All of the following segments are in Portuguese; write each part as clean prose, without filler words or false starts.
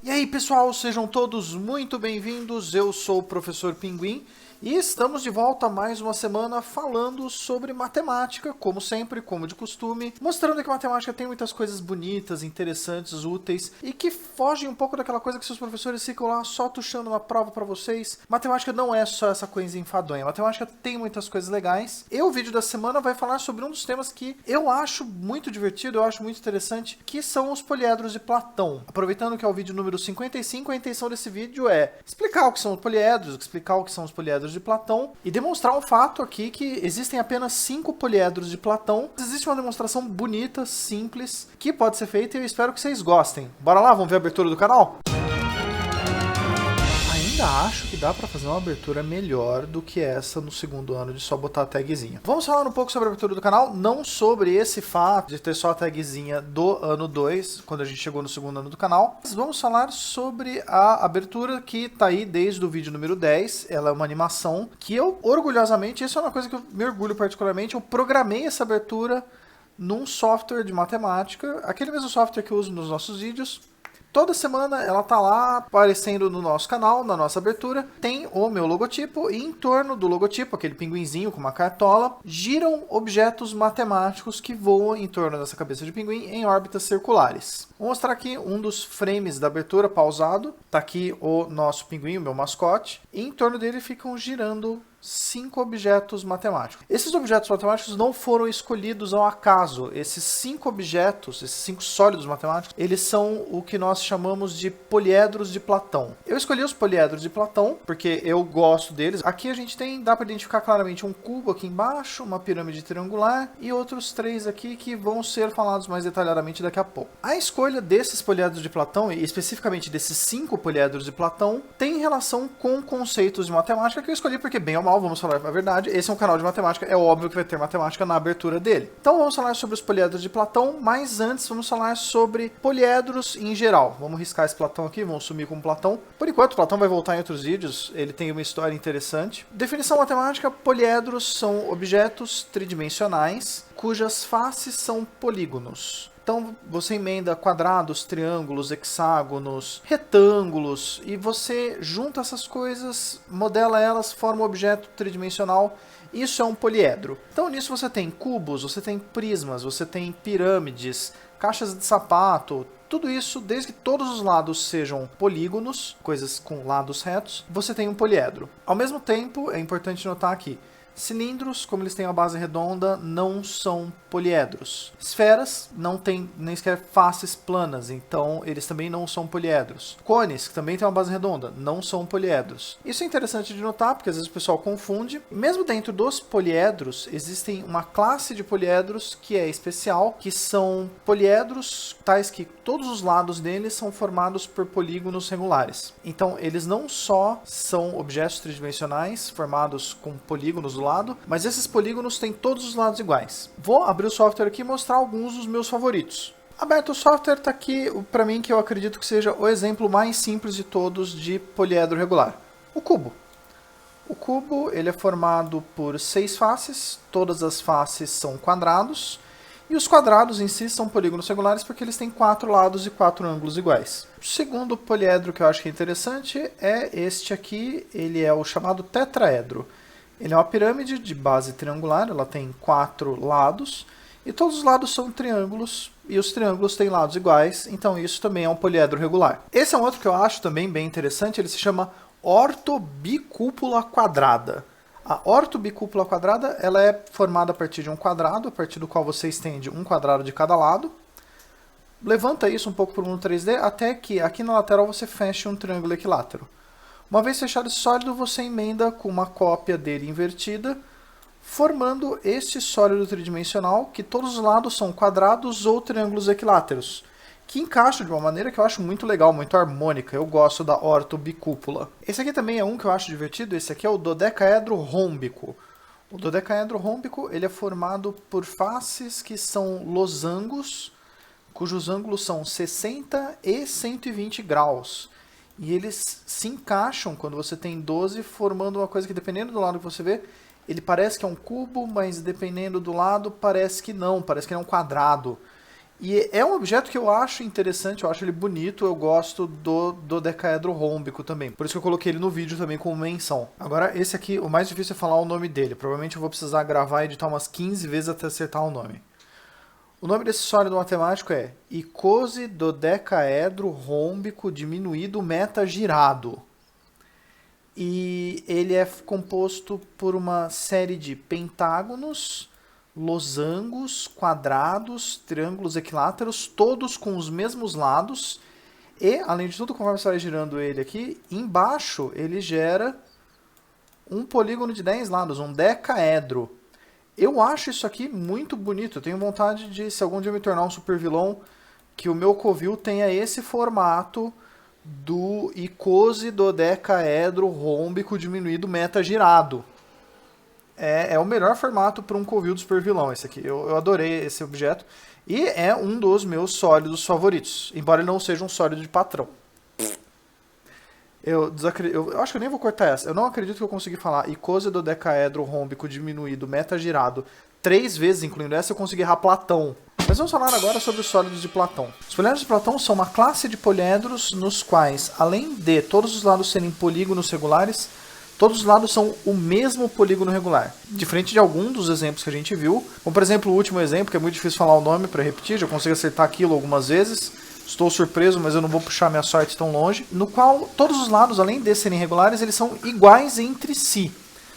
E aí pessoal, sejam todos muito bem-vindos, eu sou o Professor Pinguim e estamos de volta mais uma semana falando sobre matemática, como sempre, como de costume, mostrando que a matemática tem muitas coisas bonitas, interessantes, úteis e que fogem um pouco daquela coisa que seus professores ficam lá só tuchando uma prova para vocês. Matemática não é só essa coisa enfadonha, matemática tem muitas coisas legais. E o vídeo da semana vai falar sobre um dos temas que eu acho muito divertido, eu acho muito interessante, que são os poliedros de Platão. Aproveitando que é o vídeo número 55, a intenção desse vídeo é explicar o que são os poliedros, explicar o que são os poliedros de Platão e demonstrar um fato aqui que existem apenas 5 poliedros de Platão. Existe uma demonstração bonita, simples, que pode ser feita e eu espero que vocês gostem. Bora lá, vamos ver a abertura do canal? Ainda acho que dá para fazer uma abertura melhor do que essa no segundo ano de só botar a tagzinha. Vamos falar um pouco sobre a abertura do canal, não sobre esse fato de ter só a tagzinha do ano 2, quando a gente chegou no segundo ano do canal, mas vamos falar sobre a abertura que tá aí desde o vídeo número 10, ela é uma animação que eu, orgulhosamente, isso é uma coisa que eu me orgulho particularmente, eu programei essa abertura num software de matemática, aquele mesmo software que eu uso nos nossos vídeos. Toda semana ela tá lá aparecendo no nosso canal, na nossa abertura, tem o meu logotipo e em torno do logotipo, aquele pinguinzinho com uma cartola, giram objetos matemáticos que voam em torno dessa cabeça de pinguim em órbitas circulares. Vou mostrar aqui um dos frames da abertura pausado, tá aqui o nosso pinguim, o meu mascote, e em torno dele ficam girando 5 objetos matemáticos. Esses objetos matemáticos não foram escolhidos ao acaso. Esses 5 objetos, esses 5 sólidos matemáticos, eles são o que nós chamamos de poliedros de Platão. Eu escolhi os poliedros de Platão porque eu gosto deles. Aqui a gente dá para identificar claramente um cubo aqui embaixo, uma pirâmide triangular e outros 3 aqui que vão ser falados mais detalhadamente daqui a pouco. A escolha desses poliedros de Platão, e especificamente desses 5 poliedros de Platão, tem relação com conceitos de matemática que eu escolhi porque, bem ou mal, vamos falar a verdade, esse é um canal de matemática, é óbvio que vai ter matemática na abertura dele. Então vamos falar sobre os poliedros de Platão, mas antes vamos falar sobre poliedros em geral. Vamos riscar esse Platão aqui, vamos sumir com Platão. Por enquanto, Platão vai voltar em outros vídeos, ele tem uma história interessante. Definição matemática: poliedros são objetos tridimensionais cujas faces são polígonos. Então você emenda quadrados, triângulos, hexágonos, retângulos e você junta essas coisas, modela elas, forma um objeto tridimensional. Isso é um poliedro. Então nisso você tem cubos, você tem prismas, você tem pirâmides, caixas de sapato, tudo isso, desde que todos os lados sejam polígonos, coisas com lados retos, você tem um poliedro. Ao mesmo tempo, é importante notar aqui, cilindros, como eles têm uma base redonda, não são poliedros. Esferas não têm nem sequer faces planas, então eles também não são poliedros. Cones, que também têm uma base redonda, não são poliedros. Isso é interessante de notar, porque às vezes o pessoal confunde. Mesmo dentro dos poliedros, existem uma classe de poliedros que é especial, que são poliedros tais que todos os lados deles são formados por polígonos regulares. Então eles não só são objetos tridimensionais, formados com polígonos do lado, mas esses polígonos têm todos os lados iguais. Vou abrir o software aqui e mostrar alguns dos meus favoritos. Aberto o software, está aqui para mim que eu acredito que seja o exemplo mais simples de todos de poliedro regular. O cubo. O cubo ele é formado por 6 faces, todas as faces são quadrados, e os quadrados em si são polígonos regulares porque eles têm 4 lados e 4 ângulos iguais. O segundo poliedro que eu acho que é interessante é este aqui, ele é o chamado tetraedro. Ele é uma pirâmide de base triangular, ela tem 4 lados, e todos os lados são triângulos, e os triângulos têm lados iguais, então isso também é um poliedro regular. Esse é um outro que eu acho também bem interessante, ele se chama ortobicúpula quadrada. A ortobicúpula quadrada ela é formada a partir de um quadrado, a partir do qual você estende um quadrado de cada lado, levanta isso um pouco para o mundo 3D, até que aqui na lateral você feche um triângulo equilátero. Uma vez fechado esse sólido, você emenda com uma cópia dele invertida, formando este sólido tridimensional, que todos os lados são quadrados ou triângulos equiláteros, que encaixam de uma maneira que eu acho muito legal, muito harmônica. Eu gosto da ortobicúpula. Esse aqui também é um que eu acho divertido, esse aqui é o dodecaedro rômbico. O dodecaedro rômbico ele é formado por faces que são losangos, cujos ângulos são 60 e 120 graus. E eles se encaixam quando você tem 12, formando uma coisa que, dependendo do lado que você vê, ele parece que é um cubo, mas dependendo do lado, parece que não é um quadrado. E é um objeto que eu acho interessante, eu acho ele bonito, eu gosto do dodecaedro rômbico também. Por isso que eu coloquei ele no vídeo também como menção. Agora, esse aqui, o mais difícil é falar o nome dele. Provavelmente eu vou precisar gravar e editar umas 15 vezes até acertar o nome. O nome desse sólido matemático é icosidodecaedro rômbico diminuído metagirado. E ele é composto por uma série de pentágonos, losangos, quadrados, triângulos equiláteros, todos com os mesmos lados. E, além de tudo, conforme você vai girando ele aqui, embaixo ele gera um polígono de 10 lados, um decaedro. Eu acho isso aqui muito bonito. Eu tenho vontade de, se algum dia eu me tornar um super vilão, que o meu covil tenha esse formato do icosidodecaedro rômbico diminuído metagirado. É o melhor formato para um covil do super vilão esse aqui. Eu adorei esse objeto. E é um dos meus sólidos favoritos. Embora ele não seja um sólido de patrão. Eu acho que eu nem vou cortar essa. Eu não acredito que eu consegui falar icosidodecaedro rômbico diminuído metagirado 3 vezes, incluindo essa, eu consegui errar Platão. Mas vamos falar agora sobre os sólidos de Platão. Os poliedros de Platão são uma classe de poliedros nos quais, além de todos os lados serem polígonos regulares, todos os lados são o mesmo polígono regular. Diferente de algum dos exemplos que a gente viu, como por exemplo o último exemplo, que é muito difícil falar o nome para repetir, já consigo acertar aquilo algumas vezes. Estou surpreso, mas eu não vou puxar minha sorte tão longe. No qual todos os lados, além de serem regulares, eles são iguais entre si.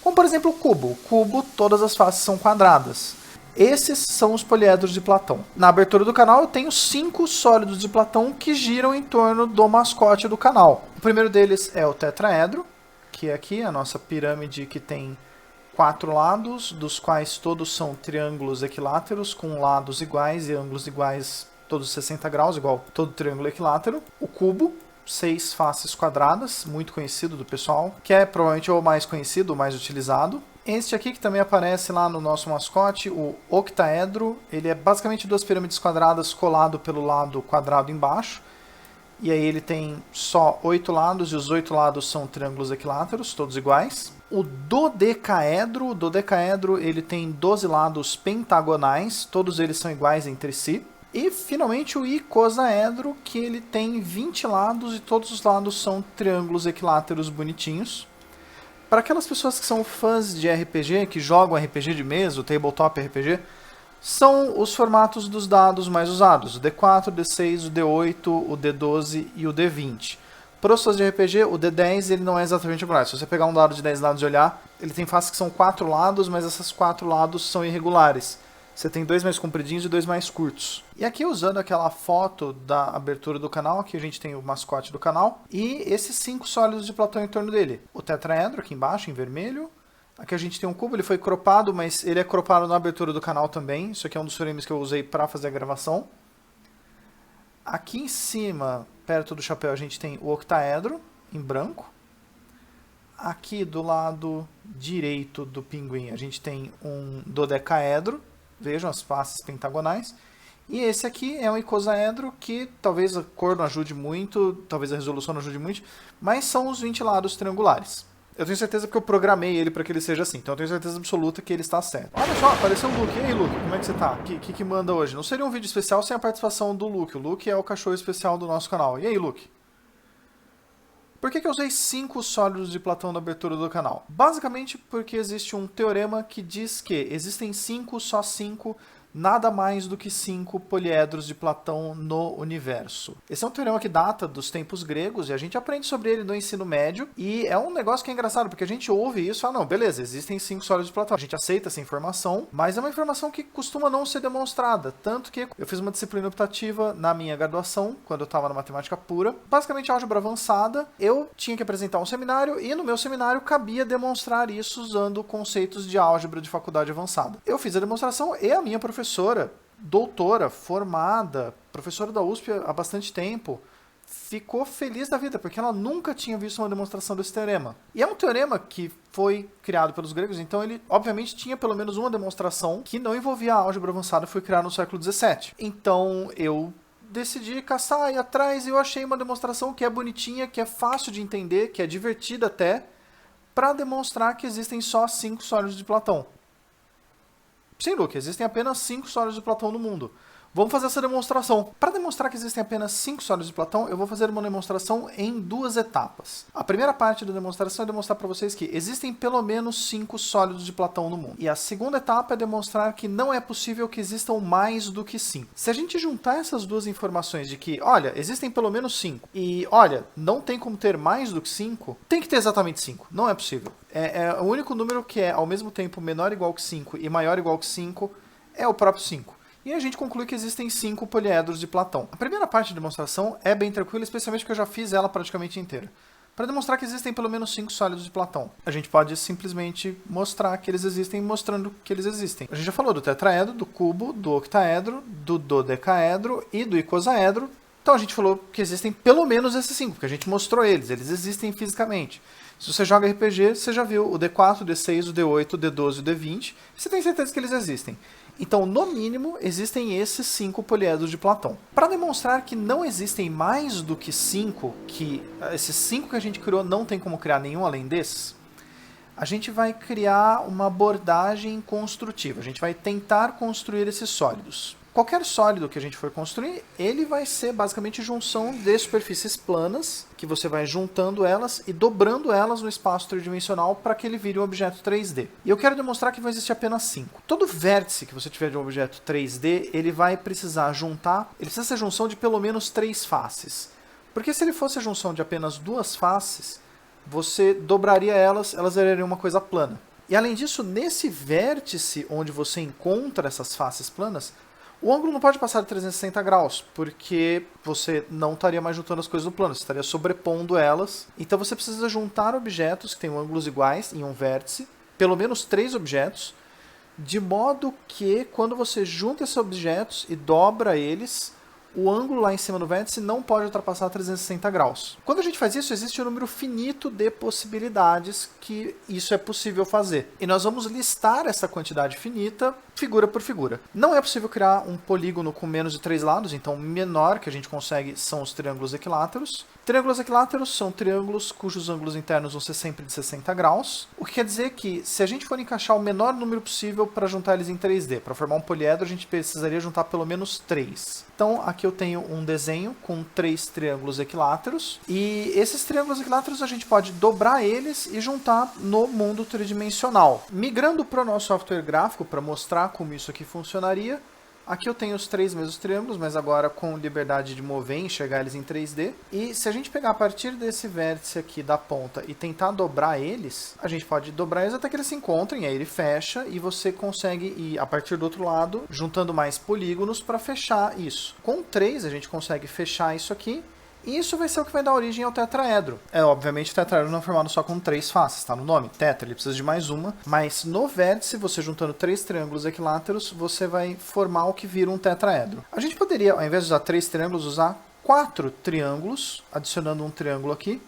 Como por exemplo o cubo. O cubo, todas as faces são quadradas. Esses são os poliedros de Platão. Na abertura do canal eu tenho 5 sólidos de Platão que giram em torno do mascote do canal. O primeiro deles é o tetraedro, que é aqui a nossa pirâmide que tem 4 lados, dos quais todos são triângulos equiláteros com lados iguais e ângulos iguais, todos 60 graus, igual todo triângulo equilátero. O cubo, 6 faces quadradas, muito conhecido do pessoal, que é provavelmente o mais conhecido, o mais utilizado. Este aqui que também aparece lá no nosso mascote, o octaedro, ele é basicamente 2 pirâmides quadradas colado pelo lado quadrado embaixo. E aí ele tem só 8 lados, e os 8 lados são triângulos equiláteros, todos iguais. O dodecaedro ele tem 12 lados pentagonais, todos eles são iguais entre si. E finalmente o icosaedro, que ele tem 20 lados e todos os lados são triângulos equiláteros bonitinhos. Para aquelas pessoas que são fãs de RPG, que jogam RPG de mesa, o tabletop RPG, são os formatos dos dados mais usados, o D4, o D6, o D8, o D12 e o D20. Para os fãs de RPG, o D10 ele não é exatamente regular. Se você pegar um dado de 10 lados e olhar, ele tem faces que são 4 lados, mas esses 4 lados são irregulares. Você tem 2 mais compridinhos e 2 mais curtos. E aqui usando aquela foto da abertura do canal, aqui a gente tem o mascote do canal, e esses 5 sólidos de Platão em torno dele. O tetraedro aqui embaixo, em vermelho. Aqui a gente tem um cubo, ele foi cropado, mas ele é cropado na abertura do canal também. Isso aqui é um dos frames que eu usei para fazer a gravação. Aqui em cima, perto do chapéu, a gente tem o octaedro, em branco. Aqui do lado direito do pinguim, a gente tem um dodecaedro. Vejam as faces pentagonais. E esse aqui é um icosaedro que talvez a cor não ajude muito, talvez a resolução não ajude muito, mas são os 20 lados triangulares. Eu tenho certeza porque eu programei ele para que ele seja assim, então eu tenho certeza absoluta que ele está certo. Olha só, apareceu o Luke. E aí, Luke, como é que você tá? O que manda hoje? Não seria um vídeo especial sem a participação do Luke. O Luke é o cachorro especial do nosso canal. E aí, Luke? Por que eu usei 5 sólidos de Platão na abertura do canal? Basicamente porque existe um teorema que diz que existem 5, só 5, nada mais do que 5 poliedros de Platão no universo. Esse é um teorema que data dos tempos gregos e a gente aprende sobre ele no ensino médio. E é um negócio que é engraçado, porque a gente ouve isso e fala, não, beleza, existem 5 sólidos de Platão. A gente aceita essa informação, mas é uma informação que costuma não ser demonstrada. Tanto que eu fiz uma disciplina optativa na minha graduação, quando eu estava na matemática pura, basicamente álgebra avançada. Eu tinha que apresentar um seminário e no meu seminário cabia demonstrar isso usando conceitos de álgebra de faculdade avançada. Eu fiz a demonstração e a minha professora, doutora, formada, professora da USP há bastante tempo, ficou feliz da vida, porque ela nunca tinha visto uma demonstração desse teorema. E é um teorema que foi criado pelos gregos, então ele, obviamente, tinha pelo menos uma demonstração que não envolvia a álgebra avançada, foi criado no século XVII. Então, eu decidi caçar e atrás e eu achei uma demonstração que é bonitinha, que é fácil de entender, que é divertida até, para demonstrar que existem só 5 sólidos de Platão. Sim, Luke, existem apenas 5 sólidos de Platão no mundo. Vamos fazer essa demonstração. Para demonstrar que existem apenas 5 sólidos de Platão, eu vou fazer uma demonstração em 2 etapas. A primeira parte da demonstração é demonstrar para vocês que existem pelo menos 5 sólidos de Platão no mundo. E a segunda etapa é demonstrar que não é possível que existam mais do que 5. Se a gente juntar essas duas informações de que, olha, existem pelo menos 5 e, olha, não tem como ter mais do que 5, tem que ter exatamente 5. Não é possível. É o único número que é ao mesmo tempo menor ou igual que 5 e maior ou igual que 5 é o próprio 5. E a gente conclui que existem 5 poliedros de Platão. A primeira parte da demonstração é bem tranquila, especialmente porque eu já fiz ela praticamente inteira. Para demonstrar que existem pelo menos 5 sólidos de Platão, a gente pode simplesmente mostrar que eles existem mostrando que eles existem. A gente já falou do tetraedro, do cubo, do octaedro, do dodecaedro e do icosaedro. Então a gente falou que existem pelo menos esses 5, porque a gente mostrou eles existem fisicamente. Se você joga RPG, você já viu o D4, o D6, o D8, o D12 e o D20, e você tem certeza que eles existem. Então, no mínimo, existem esses 5 poliedros de Platão. Para demonstrar que não existem mais do que 5, que esses 5 que a gente criou não tem como criar nenhum além desses, a gente vai criar uma abordagem construtiva. A gente vai tentar construir esses sólidos. Qualquer sólido que a gente for construir, ele vai ser basicamente junção de superfícies planas, que você vai juntando elas e dobrando elas no espaço tridimensional para que ele vire um objeto 3D. E eu quero demonstrar que vai existir apenas 5. Todo vértice que você tiver de um objeto 3D, ele vai precisar juntar, ele precisa ser junção de pelo menos 3 faces. Porque se ele fosse a junção de apenas 2 faces, você dobraria elas virariam uma coisa plana. E além disso, nesse vértice onde você encontra essas faces planas, o ângulo não pode passar de 360 graus, porque você não estaria mais juntando as coisas no plano, você estaria sobrepondo elas. Então você precisa juntar objetos que tenham ângulos iguais em um vértice, pelo menos 3 objetos, de modo que quando você junta esses objetos e dobra eles, o ângulo lá em cima do vértice não pode ultrapassar 360 graus. Quando a gente faz isso, existe um número finito de possibilidades que isso é possível fazer. E nós vamos listar essa quantidade finita, figura por figura. Não é possível criar um polígono com menos de 3 lados, então o menor que a gente consegue são os triângulos equiláteros. Triângulos equiláteros são triângulos cujos ângulos internos vão ser sempre de 60 graus, o que quer dizer que se a gente for encaixar o menor número possível para juntar eles em 3D, para formar um poliedro, a gente precisaria juntar pelo menos 3. Então aqui eu tenho um desenho com 3 triângulos equiláteros, e esses triângulos equiláteros a gente pode dobrar eles e juntar no mundo tridimensional. Migrando para o nosso software gráfico para mostrar como isso aqui funcionaria, aqui eu tenho os 3 mesmos triângulos, mas agora com liberdade de mover e enxergar eles em 3D. E se a gente pegar a partir desse vértice aqui da ponta e tentar dobrar eles, a gente pode dobrar eles até que eles se encontrem, aí ele fecha e você consegue ir a partir do outro lado, juntando mais polígonos para fechar isso. Com 3 a gente consegue fechar isso aqui. E isso vai ser o que vai dar origem ao tetraedro. Obviamente o tetraedro não é formado só com 3 faces, tá no nome, tetra, ele precisa de mais uma, mas no vértice, você juntando 3 triângulos equiláteros, você vai formar o que vira um tetraedro. A gente poderia, ao invés de usar 3 triângulos, usar 4 triângulos, adicionando um triângulo aqui,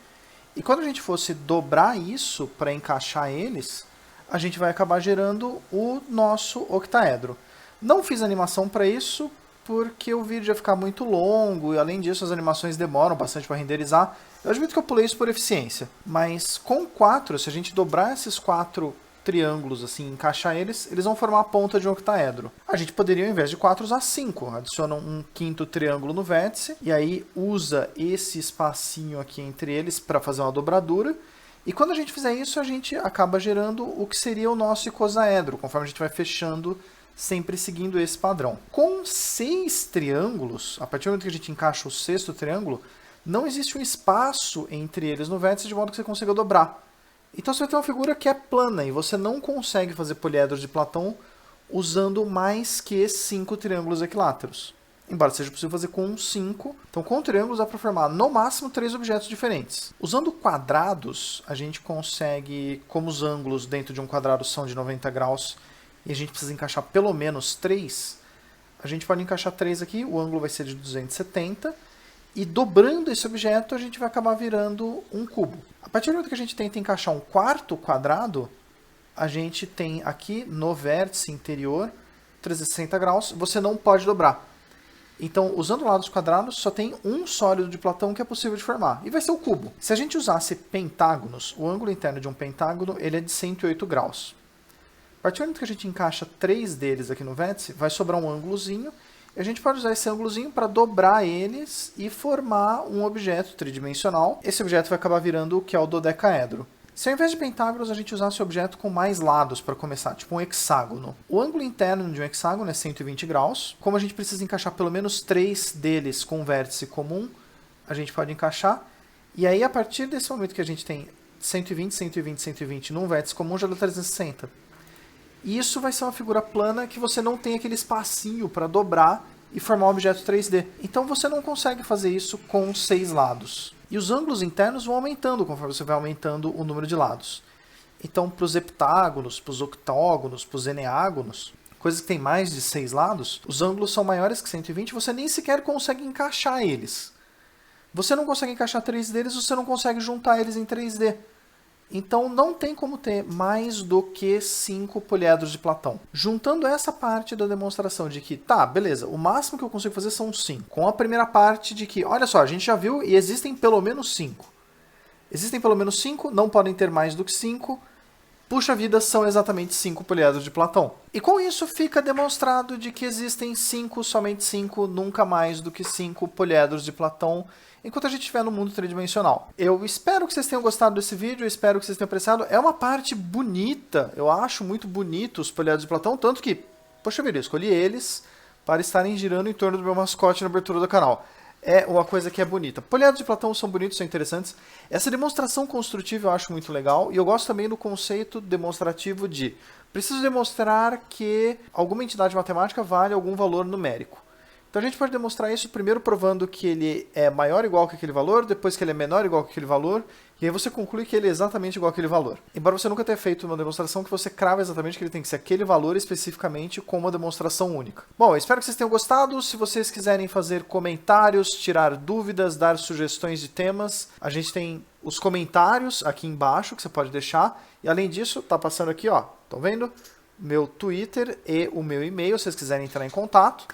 e quando a gente fosse dobrar isso para encaixar eles, a gente vai acabar gerando o nosso octaedro. Não fiz animação para isso, porque o vídeo ia ficar muito longo, e além disso as animações demoram bastante para renderizar. Eu admito que eu pulei isso por eficiência, mas com 4, se a gente dobrar esses 4 triângulos assim, encaixar eles vão formar a ponta de um octaedro. A gente poderia, ao invés de 4, usar 5. Adiciona um 5º triângulo no vértice, e aí usa esse espacinho aqui entre eles para fazer uma dobradura. E quando a gente fizer isso, a gente acaba gerando o que seria o nosso icosaedro, conforme a gente vai fechando, sempre seguindo esse padrão. Com 6 triângulos, a partir do momento que a gente encaixa o 6º triângulo, não existe um espaço entre eles no vértice de modo que você consiga dobrar. Então você vai ter uma figura que é plana e você não consegue fazer poliedros de Platão usando mais que 5 triângulos equiláteros. Embora seja possível fazer com 5. Então com triângulos dá para formar no máximo 3 objetos diferentes. Usando quadrados, a gente consegue, como os ângulos dentro de um quadrado são de 90 graus, e a gente precisa encaixar pelo menos 3, a gente pode encaixar 3 aqui, o ângulo vai ser de 270, e dobrando esse objeto a gente vai acabar virando um cubo. A partir do momento que a gente tenta encaixar um 4º quadrado, a gente tem aqui no vértice interior 360 graus, você não pode dobrar. Então, usando lados quadrados, só tem um sólido de Platão que é possível de formar, e vai ser o cubo. Se a gente usasse pentágonos, o ângulo interno de um pentágono ele é de 108 graus. A partir do momento que a gente encaixa 3 deles aqui no vértice, vai sobrar um ângulozinho, E a gente pode usar esse ângulozinho para dobrar eles e formar um objeto tridimensional. Esse objeto vai acabar virando o que é o dodecaedro. Se ao invés de pentágonos a gente usasse o objeto com mais lados para começar, tipo um hexágono. O ângulo interno de um hexágono é 120 graus. Como a gente precisa encaixar pelo menos 3 deles com um vértice comum, a gente pode encaixar. E aí, a partir desse momento que a gente tem 120, 120, 120 num vértice comum, já dá 360. E isso vai ser uma figura plana que você não tem aquele espacinho para dobrar e formar um objeto 3D. Então você não consegue fazer isso com 6 lados. E os ângulos internos vão aumentando conforme você vai aumentando o número de lados. Então, para os heptágonos, para os octógonos, para os eneágonos, coisas que tem mais de 6 lados, os ângulos são maiores que 120 e você nem sequer consegue encaixar eles. Você não consegue encaixar 3 deles, você não consegue juntar eles em 3D. Então não tem como ter mais do que 5 poliedros de Platão. Juntando essa parte da demonstração de que, tá, beleza, o máximo que eu consigo fazer são 5. Com a primeira parte de que, olha só, a gente já viu e existem pelo menos 5. Existem pelo menos 5, não podem ter mais do que 5. Puxa vida, são exatamente 5 poliedros de Platão. E com isso fica demonstrado de que existem 5, somente 5, nunca mais do que 5 poliedros de Platão, enquanto a gente estiver no mundo tridimensional. Eu espero que vocês tenham gostado desse vídeo, eu espero que vocês tenham apreciado. É uma parte bonita, eu acho muito bonito os poliedros de Platão, tanto que, poxa vida, eu escolhi eles para estarem girando em torno do meu mascote na abertura do canal. É uma coisa que é bonita. Poliedros de Platão são bonitos, são interessantes. Essa demonstração construtiva eu acho muito legal. E eu gosto também do conceito demonstrativo de preciso demonstrar que alguma entidade matemática vale algum valor numérico. Então a gente pode demonstrar isso primeiro provando que ele é maior ou igual que aquele valor, depois que ele é menor ou igual que aquele valor, e aí você conclui que ele é exatamente igual àquele valor. Embora você nunca tenha feito uma demonstração que você crava exatamente que ele tem que ser aquele valor especificamente com uma demonstração única. Bom, eu espero que vocês tenham gostado. Se vocês quiserem fazer comentários, tirar dúvidas, dar sugestões de temas, a gente tem os comentários aqui embaixo que você pode deixar. E além disso, tá passando aqui, ó, estão vendo? Meu Twitter e o meu e-mail, se vocês quiserem entrar em contato.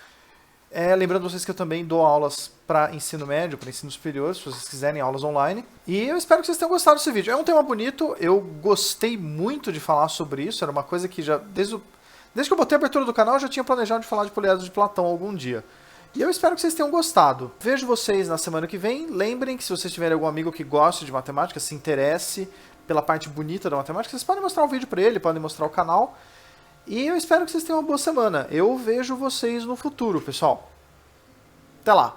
Lembrando vocês que eu também dou aulas para ensino médio, para ensino superior, se vocês quiserem aulas online. E eu espero que vocês tenham gostado desse vídeo. É um tema bonito, eu gostei muito de falar sobre isso, era uma coisa que já, desde que eu botei a abertura do canal, eu já tinha planejado de falar de poliedros de Platão algum dia. E eu espero que vocês tenham gostado. Vejo vocês na semana que vem. Lembrem que se vocês tiverem algum amigo que goste de matemática, se interesse pela parte bonita da matemática, vocês podem mostrar o vídeo para ele, podem mostrar o canal. E eu espero que vocês tenham uma boa semana. Eu vejo vocês no futuro, pessoal. Até lá!